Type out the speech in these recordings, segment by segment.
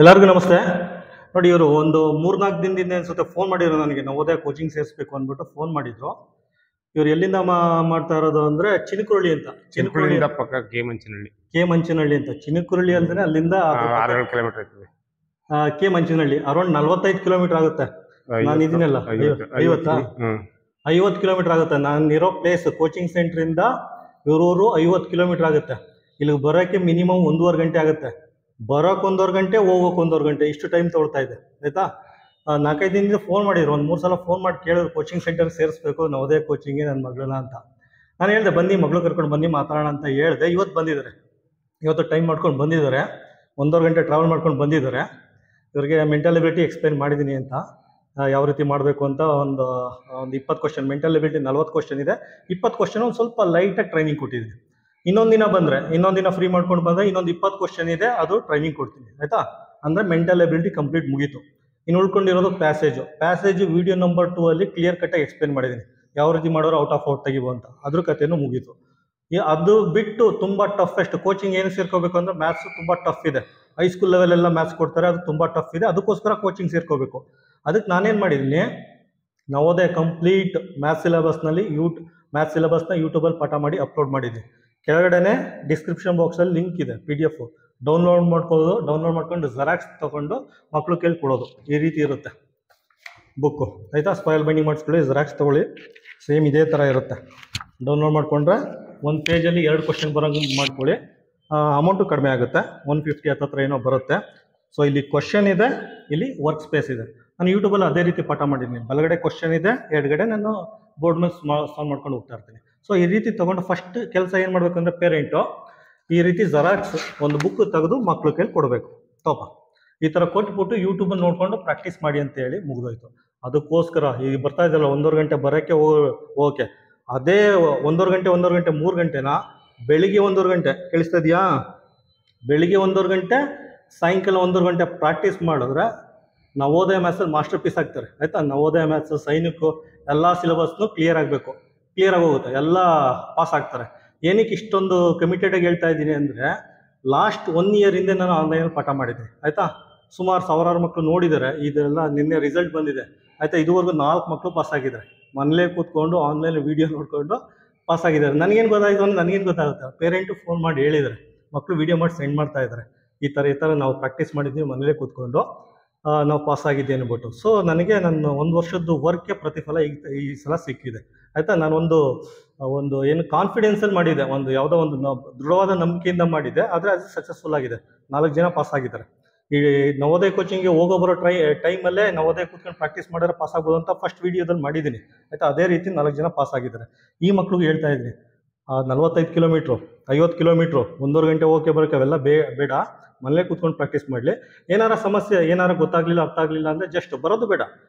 ಎಲ್ಲರಿಗೂ ನಮಸ್ತೆ. ನೋಡಿ, ಇವರು ಒಂದು 3-4 ದಿನದಿಂದ ಅನ್ಸುತ್ತೆ ಫೋನ್ ಮಾಡಿದ್ರು ನನಗೆ. ನವೋದಯ ಕೋಚಿಂಗ್ ಸೇರಿಸ್ಬೇಕು ಅಂದ್ಬಿಟ್ಟು ಫೋನ್ ಮಾಡಿದ್ರು. ಇವರು ಎಲ್ಲಿಂದ ಮಾಡ್ತಾ ಇರೋದು ಅಂದ್ರೆ ಚಿನಕುರಳಿ ಅಂತ. ಚಿನಕುರಳಿಯಿಂದ ಪಕ್ಕ ಕೆ ಮಂಚನಹಳ್ಳಿ ಅಂತ. ಚಿನಕುರಳಿ ಅಂದ್ರೆ ಅಲ್ಲಿಂದ 6 ಕಿಲೋಮೀಟರ್ ಆಗ್ತದೆ. ಕೆ ಮಂಚನಹಳ್ಳಿ ಅರೌಂಡ್ 45 ಕಿಲೋಮೀಟರ್ ಆಗುತ್ತೆ. ನಾನು ಇದೀನಲ್ಲ 50 ಕಿಲೋಮೀಟರ್ ಆಗುತ್ತೆ. ನಾನಿರೋ ಪ್ಲೇಸ್ ಕೋಚಿಂಗ್ ಸೆಂಟರ್ ಇಂದ ಇವರೂರು 50 ಕಿಲೋಮೀಟರ್ ಆಗುತ್ತೆ. ಇಲ್ಲಿಗೆ ಬರೋಕ್ಕೆ ಮಿನಿಮಮ್ 1.5 ಗಂಟೆ ಆಗುತ್ತೆ. ಬರೋಕೆ 1.5 ಗಂಟೆ, ಹೋಗೋಕೆ 1.5 ಗಂಟೆ, ಇಷ್ಟು ಟೈಮ್ ತೊಗೊಳ್ತಾ ಇದೆ. ಆಯ್ತಾ? 4-5 ದಿನದಿಂದ ಫೋನ್ ಮಾಡಿದ್ರು. ಒಂದು 3 ಸಲ ಫೋನ್ ಮಾಡಿ ಕೇಳಿದ್ರು ಕೋಚಿಂಗ್ ಸೆಂಟರ್ ಸೇರಿಸ್ಬೇಕು ನವೋದಯ ಕೋಚಿಂಗ್ಗೆ ನನ್ನ ಮಗಳನ್ನ ಅಂತ. ನಾನು ಹೇಳಿದೆ ಬನ್ನಿ, ಮಗಳು ಕರ್ಕೊಂಡು ಬನ್ನಿ ಮಾತಾಡೋಣ ಅಂತ ಹೇಳಿದೆ. ಇವತ್ತು ಬಂದಿದ್ದಾರೆ. ಇವತ್ತು ಟೈಮ್ ಮಾಡ್ಕೊಂಡು ಬಂದಿದ್ದಾರೆ. 1.5 ಗಂಟೆ ಟ್ರಾವೆಲ್ ಮಾಡ್ಕೊಂಡು ಬಂದಿದ್ದಾರೆ. ಇವರಿಗೆ ಮೆಂಟಲ್ ಎಬಿಲಿಟಿ ಎಕ್ಸ್ಪ್ಲೈನ್ ಮಾಡಿದ್ದೀನಿ ಅಂತ, ಯಾವ ರೀತಿ ಮಾಡಬೇಕು ಅಂತ. ಒಂದು 20 ಕ್ವಶನ್, ಮೆಂಟಲ್ ಎಬಿಲಿಟಿ 40 ಕ್ವಶನ್ ಇದೆ. 20 ಕ್ವಶನ್ ಒಂದು ಸ್ವಲ್ಪ ಲೈಟಾಗಿ ಟ್ರೈನಿಂಗ್ ಕೊಟ್ಟಿದ್ದೀನಿ. ಇನ್ನೊಂದು ದಿನ ಬಂದರೆ, ಇನ್ನೊಂದು ದಿನ ಫ್ರೀ ಮಾಡ್ಕೊಂಡು ಬಂದರೆ ಇನ್ನೊಂದು 20 ಕ್ವಶನ್ ಇದೆ, ಅದು ಟ್ರೈನಿಂಗ್ ಕೊಡ್ತೀನಿ. ಆಯಿತಾ? ಅಂದರೆ ಮೆಂಟಲ್ ಎಬಿಲಿಟಿ ಕಂಪ್ಲೀಟ್ ಮುಗೀತು. ಇನ್ನು ಉಳ್ಕೊಂಡಿರೋದು ಪ್ಯಾಸೇಜು ವಿಡಿಯೋ ನಂಬರ್ 2 ಅಲ್ಲಿ ಕ್ಲಿಯರ್ ಕಟ್ಟಾಗಿ ಎಕ್ಸ್ಪ್ಲೇನ್ ಮಾಡಿದ್ದೀನಿ. ಯಾವ ರೀತಿ ಮಾಡೋರು ಔಟ್ ಆಫ್ ಔಟ್ ತೆಗಿಬೋ ಅಂತ. ಅದ್ರ ಕಥೆನೂ ಮುಗೀತು. ಅದು ಬಿಟ್ಟು ತುಂಬ ಟಫೆಸ್ಟ್ ಕೋಚಿಂಗ್ ಏನು ಸೇರ್ಕೋಬೇಕು ಅಂದರೆ ಮ್ಯಾಥ್ಸು ತುಂಬ ಟಫ್ ಇದೆ. ಹೈಸ್ಕೂಲ್ ಲೆವೆಲೆಲ್ಲ ಮ್ಯಾಥ್ಸ್ ಕೊಡ್ತಾರೆ, ಅದು ತುಂಬ ಟಫ್ ಇದೆ. ಅದಕ್ಕೋಸ್ಕರ ಕೋಚಿಂಗ್ ಸೇರ್ಕೋಬೇಕು. ಅದಕ್ಕೆ ನಾನೇನು ಮಾಡಿದ್ದೀನಿ, ನವೋದಯ ಕಂಪ್ಲೀಟ್ ಮ್ಯಾಥ್ಸ್ ಸಿಲೆಬಸ್ನಲ್ಲಿ ಮ್ಯಾಥ್ಸ್ ಸಿಲೆಬಸ್ನ ಯೂಟ್ಯೂಬಲ್ಲಿ ಪಾಠ ಮಾಡಿ ಅಪ್ಲೋಡ್ ಮಾಡಿದ್ದೀನಿ. ಕೆಳಗಡೆನೆ ಡಿಸ್ಕ್ರಿಪ್ಷನ್ ಬಾಕ್ಸಲ್ಲಿ ಲಿಂಕ್ ಇದೆ, PDF ಡೌನ್ಲೋಡ್ ಮಾಡ್ಕೊಳ್ಳೋದು. ಡೌನ್ಲೋಡ್ ಮಾಡ್ಕೊಂಡು ಜೆರಾಕ್ಸ್ ತೊಗೊಂಡು ಮಕ್ಕಳು ಕೇಳಿ ಕೊಡೋದು. ಈ ರೀತಿ ಇರುತ್ತೆ ಬುಕ್ಕು. ಆಯಿತಾ? ಸ್ಪೈಲ್ ಬೈಂಡಿಂಗ್ ಮಾಡಿಸ್ಕೊಳ್ಳಿ, ಜೆರಾಕ್ಸ್ ತೊಗೊಳ್ಳಿ. ಸೇಮ್ ಇದೇ ಥರ ಇರುತ್ತೆ. ಡೌನ್ಲೋಡ್ ಮಾಡಿಕೊಂಡ್ರೆ ಒಂದು ಪೇಜಲ್ಲಿ 2 ಕ್ವಶನ್ ಬರೋಂಗೆ ಮಾಡ್ಕೊಳ್ಳಿ. ಅಮೌಂಟು ಕಡಿಮೆ ಆಗುತ್ತೆ. 150 ಹತ್ರ ಏನೋ ಬರುತ್ತೆ. ಸೊ ಇಲ್ಲಿ ಕ್ವಶನ್ ಇದೆ, ಇಲ್ಲಿ ವರ್ಕ್ ಸ್ಪೇಸ್ ಇದೆ. ನಾನು ಯೂಟ್ಯೂಬಲ್ಲಿ ಅದೇ ರೀತಿ ಪಾಠ ಮಾಡಿದ್ದೀನಿ. ಬಲಗಡೆ ಕ್ವಶನ್ ಇದೆ, ಎಡಗಡೆ ನಾನು ಬೋರ್ಡ್ ಮೇಲೆ ಸಾಲ್ವ್ ಮಾಡ್ಕೊಂಡು ಹೋಗ್ತಾ ಇರ್ತೀನಿ. ಸೊ ಈ ರೀತಿ ತೊಗೊಂಡು ಫಸ್ಟ್ ಕೆಲಸ ಏನು ಮಾಡಬೇಕು ಅಂದರೆ, ಪೇರೆಂಟು ಈ ರೀತಿ ಜೆರಾಕ್ಸ್ ಒಂದು ಬುಕ್ ತೆಗೆದು ಮಕ್ಳು ಕೈಲಿ ಕೊಡಬೇಕು. ತೋಪ ಈ ಥರ ಕೊಟ್ಬಿಟ್ಟು ಯೂಟ್ಯೂಬಲ್ಲಿ ನೋಡಿಕೊಂಡು ಪ್ರಾಕ್ಟೀಸ್ ಮಾಡಿ ಅಂತ ಹೇಳಿ ಮುಗಿದೋಯ್ತು. ಅದಕ್ಕೋಸ್ಕರ ಈಗ ಬರ್ತಾ ಇದ್ದಲ್ಲ 1.5 ಗಂಟೆ ಬರೋಕ್ಕೆ ಓಕೆ. ಅದೇ 1.5 ಗಂಟೆ 3 ಗಂಟೆನಾ ಬೆಳಿಗ್ಗೆ 1.5 ಗಂಟೆ ಕೇಳಿಸ್ತಾ ಇದೆಯಾ? ಬೆಳಿಗ್ಗೆ 1.5 ಗಂಟೆ, ಸಾಯಂಕಾಲ 1.5 ಗಂಟೆ ಪ್ರಾಕ್ಟೀಸ್ ಮಾಡಿದ್ರೆ ನವೋದಯ ಮ್ಯಾಥ್ಸಲ್ಲಿ ಮಾಸ್ಟರ್ ಪೀಸ್ ಆಗ್ತಾರೆ. ಆಯಿತಾ? ನವೋದಯ ಮ್ಯಾಥ್ಸು, ಸೈನಿಕು ಎಲ್ಲ ಸಿಲೆಬಸ್ನು ಕ್ಲಿಯರ್ ಆಗಬೇಕು. ಕ್ಲಿಯರ್ ಆಗೋಗುತ್ತೆ, ಎಲ್ಲ ಪಾಸ್ ಆಗ್ತಾರೆ. ಏನಕ್ಕೆ ಇಷ್ಟೊಂದು ಕಮಿಟೆಡಾಗಿ ಹೇಳ್ತಾ ಇದ್ದೀನಿ ಅಂದರೆ, ಲಾಸ್ಟ್ 1 ಇಯರ್ ಹಿಂದೆ ನಾನು ಆನ್ಲೈನಲ್ಲಿ ಪಾಠ ಮಾಡಿದ್ದೀನಿ. ಆಯಿತಾ? ಸುಮಾರು 1000 ಮಕ್ಕಳು ನೋಡಿದ್ದಾರೆ. ಇದೆಲ್ಲ ನಿನ್ನೆ ರಿಸಲ್ಟ್ ಬಂದಿದೆ. ಆಯಿತಾ? ಇದುವರೆಗೂ 4 ಮಕ್ಕಳು ಪಾಸ್ ಆಗಿದ್ದಾರೆ. ಮನೇಲೇ ಕೂತ್ಕೊಂಡು ಆನ್ಲೈನ್ ವಿಡಿಯೋ ನೋಡಿಕೊಂಡು ಪಾಸ್ ಆಗಿದ್ದಾರೆ. ನನಗೇನು ಗೊತ್ತಾಯಿತು ಅಂದರೆ, ನನಗೇನು ಗೊತ್ತಾಗುತ್ತೆ, ಪೇರೆಂಟು ಫೋನ್ ಮಾಡಿ ಹೇಳಿದ್ದಾರೆ, ಮಕ್ಕಳು ವಿಡಿಯೋ ಮಾಡಿ ಸೆಂಡ್ ಮಾಡ್ತಾ ಇದ್ದಾರೆ, ಈ ಥರ ನಾವು ಪ್ರಾಕ್ಟೀಸ್ ಮಾಡಿದ್ದೀವಿ, ಮನೇಲೇ ಕೂತ್ಕೊಂಡು ನಾವು ಪಾಸ್ ಆಗಿದ್ದೆ ಅಂದ್ಬಿಟ್ಟು. ಸೊ ನನಗೆ ನನ್ನ 1 ವರ್ಷದ್ದು ವರ್ಕ್ಗೆ ಪ್ರತಿಫಲ ಈ ಸಲ ಸಿಕ್ಕಿದೆ. ಆಯಿತಾ? ನಾನೊಂದು ಏನು ಕಾನ್ಫಿಡೆನ್ಸಲ್ಲಿ ಮಾಡಿದ್ದೆ, ಯಾವುದೋ ಒಂದು ದೃಢವಾದ ನಂಬಿಕೆಯಿಂದ ಮಾಡಿದ್ದೆ. ಆದರೆ ಅದು ಸಕ್ಸಸ್ಫುಲ್ ಆಗಿದೆ. 4 ಜನ ಪಾಸ್ ಆಗಿದ್ದಾರೆ. ಈ ನವೋದಯ ಕೋಚಿಂಗ್ಗೆ ಹೋಗೋಬರೋ ಟೈಮಲ್ಲೇ ನವೋದಯ ಕೂತ್ಕೊಂಡು ಪ್ರಾಕ್ಟೀಸ್ ಮಾಡಿದ್ರೆ ಪಾಸ್ ಆಗ್ಬೋದು ಅಂತ ಫಸ್ಟ್ ವೀಡಿಯೋದಲ್ಲಿ ಮಾಡಿದ್ದೀನಿ. ಆಯಿತಾ? ಅದೇ ರೀತಿ 4 ಜನ ಪಾಸ್ ಆಗಿದ್ದಾರೆ. ಈ ಮಕ್ಳಿಗೆ ಹೇಳ್ತಾ ಇದ್ದೀನಿ, 45 ಕಿಲೋಮೀಟ್ರು 50 ಕಿಲೋಮೀಟ್ರು 1.5 ಗಂಟೆ ಹೋಗೋಕ್ಕೆ ಬರೋಕ್ಕೆ ಅವೆಲ್ಲ ಬೇಡ. ಮನೇಲೆ ಕೂತ್ಕೊಂಡು ಪ್ರಾಕ್ಟೀಸ್ ಮಾಡಲಿ. ಏನಾರ ಸಮಸ್ಯೆ, ಏನಾರ ಗೊತ್ತಾಗಲಿಲ್ಲ, ಅರ್ಥ ಆಗಲಿಲ್ಲ ಅಂದರೆ ಜಸ್ಟ್ ಬರೋದು ಬೇಡ,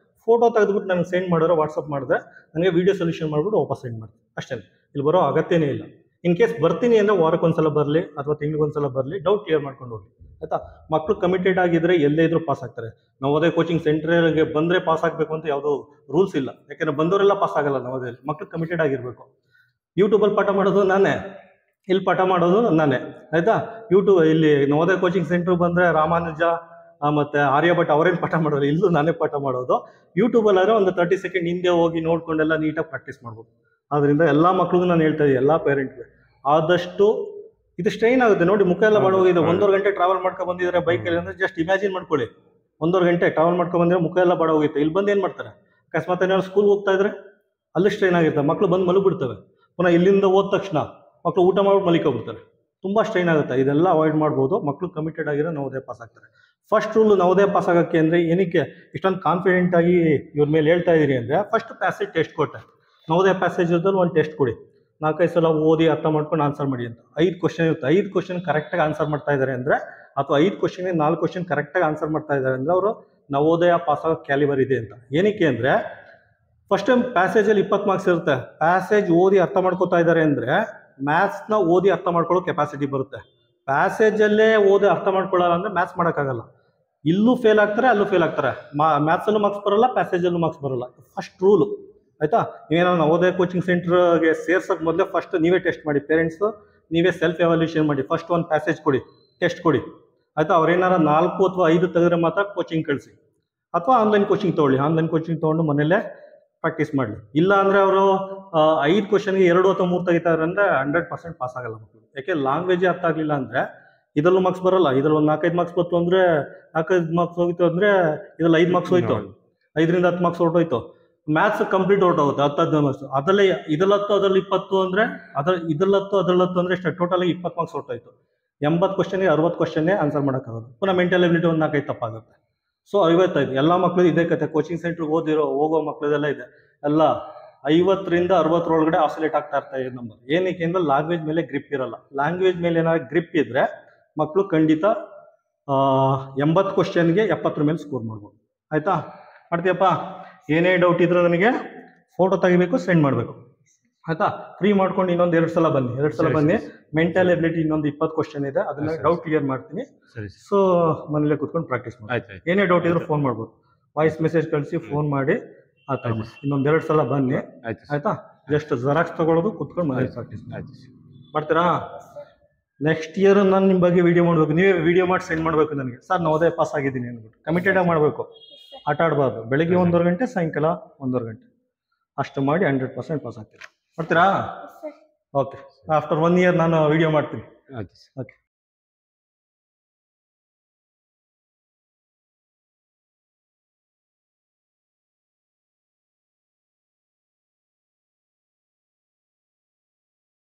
ಫೋಟೋ ತೆಗೆದುಬಿಟ್ಟು ನನಗೆ ಸೆಂಡ್ ಮಾಡಿದ್ರೆ, ವಾಟ್ಸಪ್ ಮಾಡಿದ್ರೆ ನನಗೆ ವೀಡಿಯೋ ಸೊಲ್ಯೂಷನ್ ಮಾಡಿಬಿಟ್ಟು ವಾಪಸ್ ಸೆಂಡ್ ಮಾಡ್ತೀನಿ. ಅಷ್ಟೇ. ಇಲ್ಲಿ ಬರೋ ಅಗತ್ಯನೇ ಇಲ್ಲ. ಇನ್ ಕೇಸ್ ಬರ್ತೀನಿ ಅಂದರೆ ವಾರಕ್ಕೊಂದ್ಸಲ ಬರಲಿ ಅಥವಾ ತಿಂಗಳಿಗೊಂದ್ಸಲ ಬರಲಿ, ಡೌಟ್ ಕ್ಲಿಯರ್ ಮಾಡ್ಕೊಂಡು ಹೋಗಿ. ಆಯಿತಾ? ಮಕ್ಕಳು ಕಮಿಟೆಡ್ ಆಗಿದ್ದರೆ ಎಲ್ಲೇ ಇದ್ರೂ ಪಾಸ್ ಆಗ್ತಾರೆ. ನವೋದಯ ಕೋಚಿಂಗ್ ಸೆಂಟ್ರಿಗೆ ಬಂದರೆ ಪಾಸ್ ಆಗಬೇಕು ಅಂತ ಯಾವುದೋ ರೂಲ್ಸ್ ಇಲ್ಲ. ಯಾಕೆಂದರೆ ಬಂದವರೆಲ್ಲ ಪಾಸ್ ಆಗಲ್ಲ ನವೋದಯಲ್ಲಿ. ಮಕ್ಕಳು ಕಮಿಟೆಡ್ ಆಗಿರಬೇಕು. ಯೂಟ್ಯೂಬಲ್ಲಿ ಪಾಠ ಮಾಡೋದು ನಾನೇ, ಇಲ್ಲಿ ಪಾಠ ಮಾಡೋದು ನಾನೇ. ಆಯಿತಾ? ಇಲ್ಲಿ ನವೋದಯ ಕೋಚಿಂಗ್ ಸೆಂಟ್ರಿಗೆ ಬಂದರೆ ರಾಮಾನುಜ ಮತ್ತು ಆರ್ಯಭಟ್ ಅವರೇನು ಪಾಠ ಮಾಡೋರು, ಇಲ್ಲೂ ನಾನೇ ಪಾಠ ಮಾಡೋದು. ಯೂಟ್ಯೂಬಲ್ಲಾದ್ರೆ ಒಂದು 30 ಸೆಕೆಂಡ್ ಹಿಂದೆ ಹೋಗಿ ನೋಡ್ಕೊಂಡೆಲ್ಲ ನೀಟಾಗಿ ಪ್ರಾಕ್ಟೀಸ್ ಮಾಡ್ಬೋದು. ಆದ್ದರಿಂದ ಎಲ್ಲ ಮಕ್ಳಿಗೂ ನಾನು ಹೇಳ್ತಾ ಇದ್ದೀನಿ, ಎಲ್ಲ ಪೇರೆಂಟ್ಗೆ ಆದಷ್ಟು ಇದು ಸ್ಟ್ರೈನ್ ಆಗುತ್ತೆ. ನೋಡಿ, ಮುಖ ಎಲ್ಲ ಬಾಡೋಗಿದೆ. 1.5 ಗಂಟೆ ಟ್ರಾವೆಲ್ ಮಾಡ್ಕೊಂಡು ಬಂದಿದ್ದಾರೆ ಬೈಕಲ್ಲಿ ಅಂದರೆ ಜಸ್ಟ್ ಇಮ್ಯಾಜಿನ್ ಮಾಡ್ಕೊಳ್ಳಿ. 1.5 ಗಂಟೆ ಟ್ರಾವೆಲ್ ಮಾಡ್ಕೊಂಡು ಬಂದರೆ ಮುಖ ಎಲ್ಲ ಬಾಡೋಗುತ್ತೆ. ಇಲ್ಲಿ ಬಂದು ಏನು ಮಾಡ್ತಾರೆ, ಅಕಸ್ಮಾತ್ ಏನಾದ್ರು ಸ್ಕೂಲ್ಗೆ ಹೋಗ್ತಾ ಇದ್ರೆ ಅಲ್ಲಿ ಸ್ಟ್ರೈನ್ ಆಗಿರ್ತವೆ. ಮಕ್ಕಳು ಬಂದು ಮಲಗಿಬಿಡ್ತವೆ. ಪುನಃ ಇಲ್ಲಿಂದ ಹೋದ ತಕ್ಷಣ ಮಕ್ಕಳು ಊಟ ಮಾಡ್ಬಿಟ್ಟು ಮಲಿಕೋಗ್ಬಿಡ್ತಾರೆ. ತುಂಬ ಸ್ಟ್ರೈನ್ ಆಗುತ್ತೆ. ಇದೆಲ್ಲ ಅವಾಯ್ಡ್ ಮಾಡ್ಬೋದು. ಮಕ್ಕಳು ಕಮಿಟೆಡ್ ಆಗಿರೋ ನವೋದಯ ಪಾಸ್ ಆಗ್ತಾರೆ. ಫಸ್ಟ್ ರೂಲ್ ನವೋದಯ ಪಾಸ್ ಆಗೋಕ್ಕೆ ಅಂದರೆ, ಏನಕ್ಕೆ ಇಷ್ಟೊಂದು ಕಾನ್ಫಿಡೆಂಟಾಗಿ ಇವ್ರ ಮೇಲೆ ಹೇಳ್ತಾ ಇದ್ದೀರಿ ಅಂದರೆ, ಫಸ್ಟ್ ಪ್ಯಾಸೇಜ್ ಟೆಸ್ಟ್ ಕೊಟ್ಟೆ. ನವೋದಯ ಪ್ಯಾಸೇಜಲ್ಲಿ ಒಂದು ಟೆಸ್ಟ್ ಕೊಡಿ, 4-5 ಸಲ ಓದಿ ಅರ್ಥ ಮಾಡ್ಕೊಂಡು ಆನ್ಸರ್ ಮಾಡಿ ಅಂತ. 5 ಕ್ವಶನ್ ಇರುತ್ತೆ. 5 ಕ್ವಶನ್ ಕರೆಕ್ಟಾಗಿ ಆನ್ಸರ್ ಮಾಡ್ತಾ ಇದ್ದಾರೆ ಅಂದರೆ, ಅಥವಾ 5 ಕ್ವಶನ್ಗೆ 4 ಕ್ವಶನ್ ಕರೆಕ್ಟಾಗಿ ಆನ್ಸರ್ ಮಾಡ್ತಾ ಇದ್ದಾರೆ ಅಂದರೆ ಅವರು ನವೋದಯ ಪಾಸ್ ಆಗೋ ಕ್ಯಾಲಿಬರ್ ಇದೆ ಅಂತ. ಏನಕ್ಕೆ ಅಂದರೆ, ಫಸ್ಟ್ ಟೈಮ್ ಪ್ಯಾಸೇಜಲ್ಲಿ 20 ಮಾರ್ಕ್ಸ್ ಇರುತ್ತೆ. ಪ್ಯಾಸೇಜ್ ಓದಿ ಅರ್ಥ ಮಾಡ್ಕೋತಾ ಇದ್ದಾರೆ ಅಂದರೆ ಮ್ಯಾಥ್ಸ್ನ ಓದಿ ಅರ್ಥ ಮಾಡ್ಕೊಳ್ಳೋ ಕೆಪಾಸಿಟಿ ಬರುತ್ತೆ. ಪ್ಯಾಸೇಜಲ್ಲೇ ಓದಿ ಅರ್ಥ ಮಾಡ್ಕೊಳ್ಳಲ್ಲ ಅಂದರೆ ಮ್ಯಾಥ್ಸ್ ಮಾಡೋಕ್ಕಾಗಲ್ಲ. ಇಲ್ಲೂ ಫೇಲ್ ಆಗ್ತಾರೆ, ಅಲ್ಲೂ ಫೇಲ್ ಆಗ್ತಾರೆ. ಮ್ಯಾಥ್ಸಲ್ಲೂ ಮಾರ್ಕ್ಸ್ ಬರೋಲ್ಲ, ಪ್ಯಾಸೇಜಲ್ಲೂ ಮಾರ್ಕ್ಸ್ ಬರೋಲ್ಲ. First rule. ಆಯಿತಾ? ನೀವೇನೋ ನವೋದಯ ಕೋಚಿಂಗ್ ಸೆಂಟ್ರಿಗೆ ಸೇರ್ಸೋಕ್ಕೆ ಮೊದಲೇ ಫಸ್ಟ್ ನೀವೇ ಟೆಸ್ಟ್ ಮಾಡಿ. ಪೇರೆಂಟ್ಸು ನೀವೇ ಸೆಲ್ಫ್ ಎವಾಲ್ಯೂಷನ್ ಮಾಡಿ. ಫಸ್ಟ್ ಒಂದು ಪ್ಯಾಸೇಜ್ ಕೊಡಿ, ಟೆಸ್ಟ್ ಕೊಡಿ. ಆಯ್ತಾ. ಅವ್ರೇನಾರ 4 ಅಥವಾ 5 ತೆಗೆದ್ರೆ ಮಾತ್ರ ಕೋಚಿಂಗ್ ಕಳಿಸಿ, ಅಥವಾ ಆನ್ಲೈನ್ ಕೋಚಿಂಗ್ ತೊಗೊಳ್ಳಿ. ಆನ್ಲೈನ್ ಕೋಚಿಂಗ್ ತೊಗೊಂಡು ಮನೇಲೆ ಪ್ರಾಕ್ಟೀಸ್ ಮಾಡಲಿ. ಇಲ್ಲ ಅಂದರೆ ಅವರು 5 ಕ್ವಶನ್ಗೆ 2 ಅಥವಾ 3 ತೆಗಿತಾರೆ ಅಂದರೆ 100% ಪಾಸ್ ಆಗಲ್ಲ ಮಕ್ಕಳು. ಯಾಕೆ ಲ್ಯಾಂಗ್ವೇಜೇ ಅರ್ಥ ಆಗಲಿಲ್ಲ ಅಂದರೆ ಇದರಲ್ಲೂ ಮಾರ್ಕ್ಸ್ ಬರೋಲ್ಲ. ಇದರಲ್ಲಿ ಒಂದು 4-5 ಮಾರ್ಕ್ಸ್ ಬಂತು ಅಂದರೆ 4-5 ಮಾರ್ಕ್ಸ್ ಹೋಗಿತ್ತು ಅಂದರೆ ಇದರಲ್ಲಿ 5 ಮಾರ್ಕ್ಸ್ ಹೋಯ್ತು, 5ರಿಂದ 10 ಮಾರ್ಕ್ಸ್ ಹೊರಟೋಯ್ತು. ಮ್ಯಾಥ್ಸ್ ಕಂಪ್ಲೀಟ್ ಹೊರಟೋಗುತ್ತೆ 10-15 ಮಾರ್ಕ್ಸ್. ಅದರಲ್ಲಿ ಇದರಲ್ಲಿ 10 ಅದರಲ್ಲಿ 20 ಅಂದರೆ ಇದರಲ್ಲಿ 10 ಅದರಲ್ಲಿ 10 ಅಂದರೆ ಟೋಟಲಾಗಿ 20 ಮಾರ್ಕ್ಸ್ ಹೊರಟೋಯ್ತು. 80 ಕ್ವಶನ್ಗೆ 60 ಕ್ವಶನ್ನೇ ಆನ್ಸರ್ ಮಾಡೋಕ್ಕಾಗೋದು. ಪುನಃ ಮೆಂಟಲ್ ಎಬಿಲಿಟಿ ಒಂದು 4-5 ತಪ್ಪಾಗುತ್ತೆ. ಸೊ 55 ಎಲ್ಲ ಮಕ್ಕಳು ಇದೇ ಕತೆ. ಕೋಚಿಂಗ್ ಸೆಂಟ್ರಿಗೆ ಹೋಗೋ ಮಕ್ಕಳದೆಲ್ಲ ಇದೆ. ಎಲ್ಲ 50ರಿಂದ 60 ಆಸಿಲೇಟ್ ಆಗ್ತಾ ಇರ್ತಾರೆ ನಂಬರ್. ಏನಕ್ಕೆ ಅಂದರೆ ಲ್ಯಾಂಗ್ವೇಜ್ ಮೇಲೆ ಗ್ರಿಪ್ ಇರಲ್ಲ. ಲ್ಯಾಂಗ್ವೇಜ್ ಮೇಲೆ ಏನಾದ್ರು ಗ್ರಿಪ್ ಇದ್ದರೆ ಮಕ್ಕಳು ಖಂಡಿತ 80 ಕ್ವಶನ್ಗೆ 70 ಮೇಲೆ ಸ್ಕೋರ್ ಮಾಡ್ಬೋದು. ಆಯಿತಾ, ಮಾಡ್ತೀಯಪ್ಪ? ಏನೇ ಡೌಟ್ ಇದ್ರೂ ನನಗೆ ಫೋಟೋ ತೆಗಿಬೇಕು, ಸೆಂಡ್ ಮಾಡಬೇಕು. ಆಯಿತಾ. ಫ್ರೀ ಮಾಡ್ಕೊಂಡು ಇನ್ನೊಂದು 2 ಸಲ ಬನ್ನಿ, 2 ಸಲ ಬನ್ನಿ. ಮೆಂಟಲ್ ಎಬಿಲಿಟಿ ಇನ್ನೊಂದು 20 ಕ್ವಶನ್ ಇದೆ, ಅದನ್ನ ಡೌಟ್ ಕ್ಲಿಯರ್ ಮಾಡ್ತೀನಿ. ಸೊ ಮನೇಲೆ ಕೂತ್ಕೊಂಡು ಪ್ರಾಕ್ಟೀಸ್ ಮಾಡಿ. ಏನೇ ಡೌಟ್ ಇದ್ರೂ ಫೋನ್ ಮಾಡ್ಬೋದು, ವಾಯ್ಸ್ ಮೆಸೇಜ್ ಕಳಿಸಿ, ಫೋನ್ ಮಾಡಿ. ಆ ಥರ ಇನ್ನೊಂದು 2 ಸಲ ಬನ್ನಿ. ಆಯಿತಾ. ಜಸ್ಟ್ ಜೆರಾಕ್ಸ್ ತಗೊಳ್ಳೋದು, ಕೂತ್ಕೊಂಡು ಮನೇಲಿ ಪ್ರಾಕ್ಟೀಸ್ ಮಾಡ್ತೀರಾ? ನೆಕ್ಸ್ಟ್ ಇಯರ್ ನಾನು ನಿಮ್ಮ ಬಗ್ಗೆ ವಿಡಿಯೋ ಮಾಡಬೇಕು. ನೀವೇ ವಿಡಿಯೋ ಮಾಡಿ ಸೆಂಡ್ ಮಾಡಬೇಕು ನನಗೆ. ಸರ್ ನವೋದಯ ಪಾಸ್ ಆಗಿದ್ದೀನಿ ಅಂದ್ಬಿಟ್ಟು ಕಮಿಟೆಡ್ ಆಗಿ ಮಾಡಬೇಕು. ಆಟ ಆಡಬಾರ್ದು. ಬೆಳಗ್ಗೆ 1:30 ಗಂಟೆ, ಸಾಯಂಕಾಲ 1:30 ಗಂಟೆ ಅಷ್ಟು ಮಾಡಿ 100% ಪಾಸ್ ಆಗ್ತೀರಾ. ಮಾಡ್ತೀರಾ? ಓಕೆ. ಆಫ್ಟರ್ 1 ಇಯರ್ ನಾನು ವಿಡಿಯೋ ಮಾಡ್ತೀನಿ. ಓಕೆ.